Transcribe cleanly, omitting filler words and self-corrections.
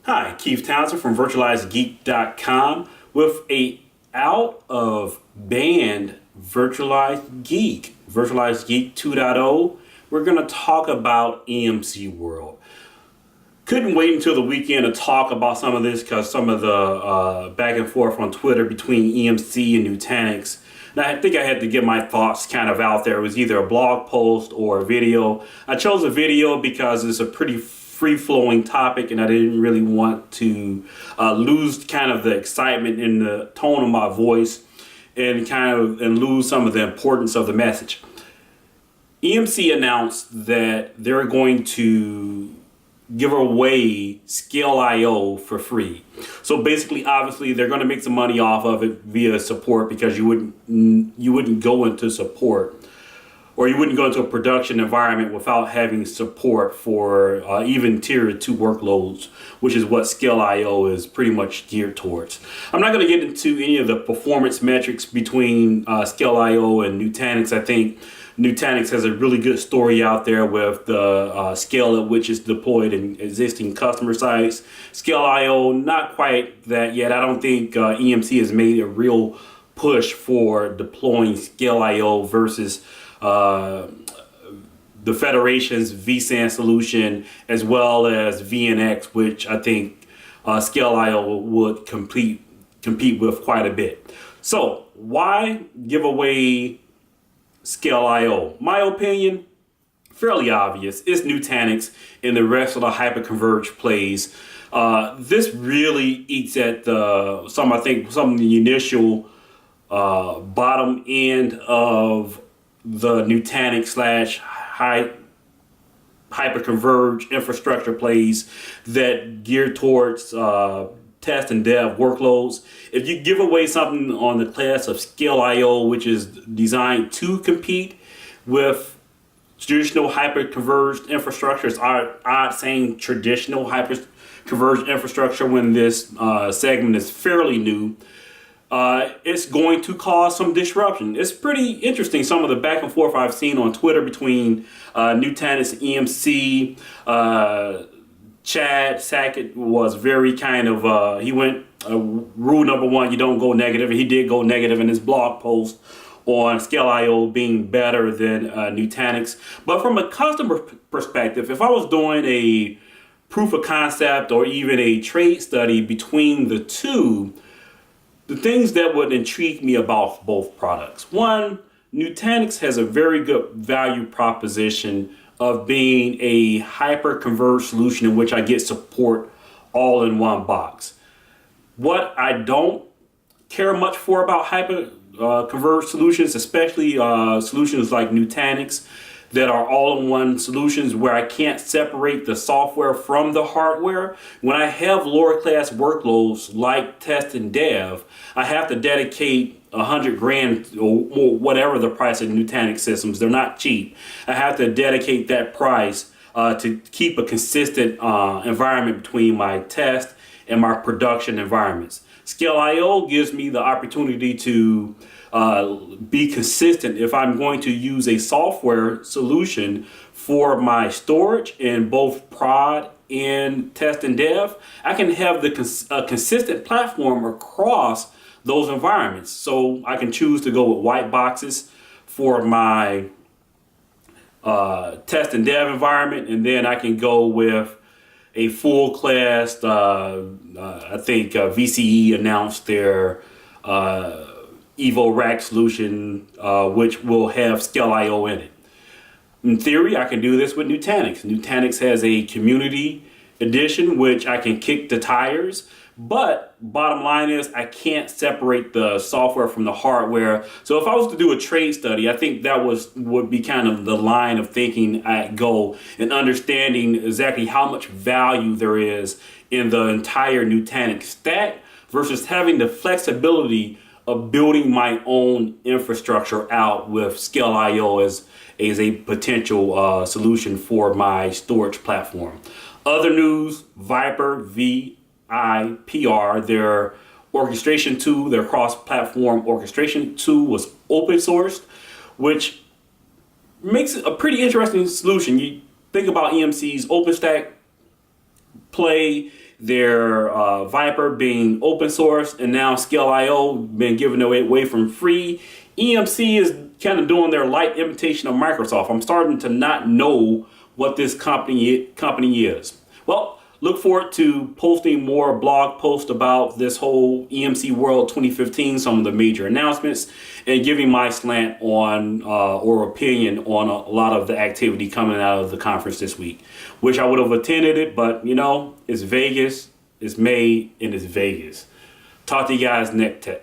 Hi, Keith Townsend from virtualizedgeek.com with a out of band Virtualized Geek, Virtualized Geek 2.0. We're going to talk about EMCWorld. Couldn't wait until the weekend to talk about some of this because some of the back and forth on Twitter between EMC and Nutanix. And I think I had to get my thoughts kind of out there. It was either a blog post or a video. I chose a video because it's a pretty free-flowing topic and I didn't really want to lose kind of the excitement in the tone of my voice and lose some of the importance of the message. EMC announced that they're going to give away ScaleIO for free. So basically, obviously, they're going to make some money off of it via support because you wouldn't go into support, or you wouldn't go into a production environment without having support for even tier 2 workloads, which is what ScaleIO is pretty much geared towards. I'm not going to get into any of the performance metrics between ScaleIO and Nutanix. I think Nutanix has a really good story out there with the scale at which it's deployed in existing customer sites. ScaleIO, not quite that yet. I don't think EMC has made a real push for deploying ScaleIO versus the Federation's vSAN solution, as well as VNX, which I think ScaleIO would compete with quite a bit. So why give away ScaleIO? My opinion, fairly obvious. It's Nutanix and the rest of the hyperconverged plays. This really eats at some of the initial bottom end of the Nutanix slash hyperconverged infrastructure plays that gear towards test and dev workloads. If you give away something on the class of ScaleIO, which is designed to compete with traditional hyperconverged infrastructure, it's odd saying traditional hyperconverged infrastructure when this segment is fairly new. It's going to cause some disruption. It's pretty interesting, some of the back and forth I've seen on Twitter between Nutanix and EMC. Chad Sackett was very kind of, he went, rule number one, you don't go negative. And he did go negative in his blog post on ScaleIO being better than Nutanix. But from a customer perspective, if I was doing a proof of concept or even a trade study between the two, the things that would intrigue me about both products. One, Nutanix has a very good value proposition of being a hyper-converged solution in which I get support all in one box. What I don't care much for about hyper-converged solutions, especially solutions like Nutanix that are all-in-one solutions where I can't separate the software from the hardware. When I have lower-class workloads like test and dev, I have to dedicate $100,000 or whatever the price of Nutanix systems. They're not cheap. I have to dedicate that price to keep a consistent environment between my test and my production environments. ScaleIO gives me the opportunity to be consistent. If I'm going to use a software solution for my storage in both prod and test and dev, I can have the consistent platform across those environments. So I can choose to go with white boxes for my test and dev environment, and then I can go with a full class, I think VCE announced their Evo Rack solution, which will have ScaleIO in it. In theory, I can do this with Nutanix. Nutanix has a community edition, which I can kick the tires. But bottom line is I can't separate the software from the hardware. So if I was to do a trade study, I think that would be kind of the line of thinking I'd go in understanding exactly how much value there is in the entire Nutanix stack versus having the flexibility of building my own infrastructure out with ScaleIO as a potential solution for my storage platform. Other news, Viper VIPR, their orchestration tool, their cross-platform orchestration tool was open sourced, which makes it a pretty interesting solution. You think about EMC's OpenStack play their Viper being open source, and now ScaleIO being given away from free. EMC is kind of doing their light imitation of Microsoft. I'm starting to not know what this company is. Well, look forward to posting more blog posts about this whole EMCWorld 2015, some of the major announcements, and giving my slant on or opinion on a lot of the activity coming out of the conference this week. Wish I would have attended it, but you know, it's Vegas, it's May, and it's Vegas. Talk to you guys next tech.